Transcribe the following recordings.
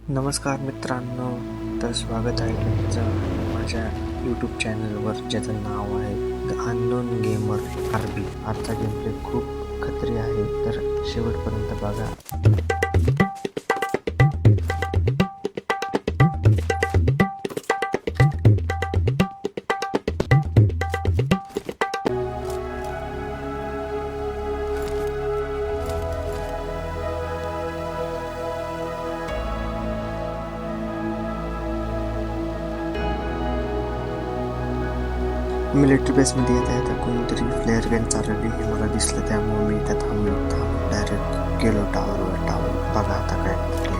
नमस्कार मित्रांनो, तर स्वागत आहे तुमचं माझ्या यूट्यूब चॅनलवर, ज्याचं नाव आहे द अननोन गेमर RB. आजचा गेमप्ले खूप खतरी आहे, तर शेवटपर्यंत बघा. मिलिटरी बेसमध्ये येता येता कोणतरी फ्लेअर गन चालवली हे मला दिसलं, त्यामुळे मी इथं थांबलो. डायरेक्ट गेलो टावर बघा आता काय केलं.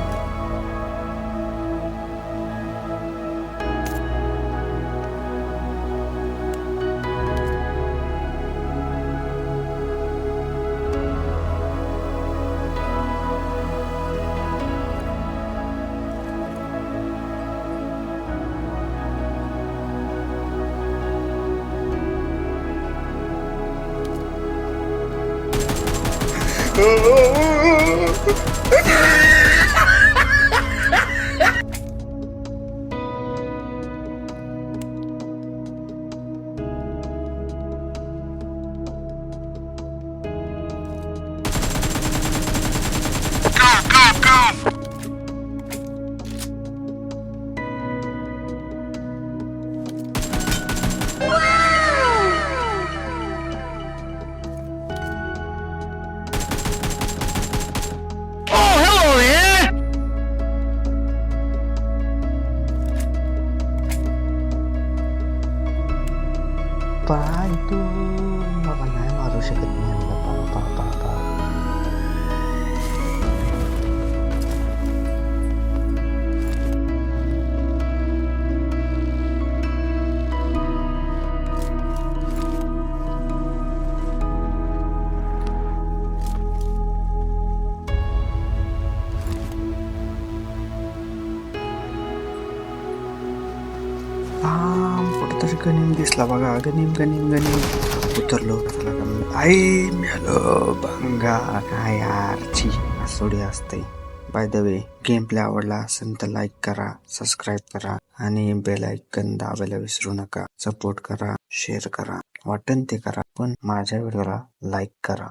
तू बाबा नाही मारू शकत नाही यांना. पा कुठंतरी गणिम दिसला बघा. गणिम उतरलो. आई मेलो भंगा. काय यारची असोडी असते. By the way, game play आवडला असेल तर लाईक करा, सबस्क्राईब करा आणि बेल आयकन दाबायला विसरू नका. सपोर्ट करा, शेअर करा, वाटेल ते करा, पण माझ्या व्हिडिओला लाईक करा.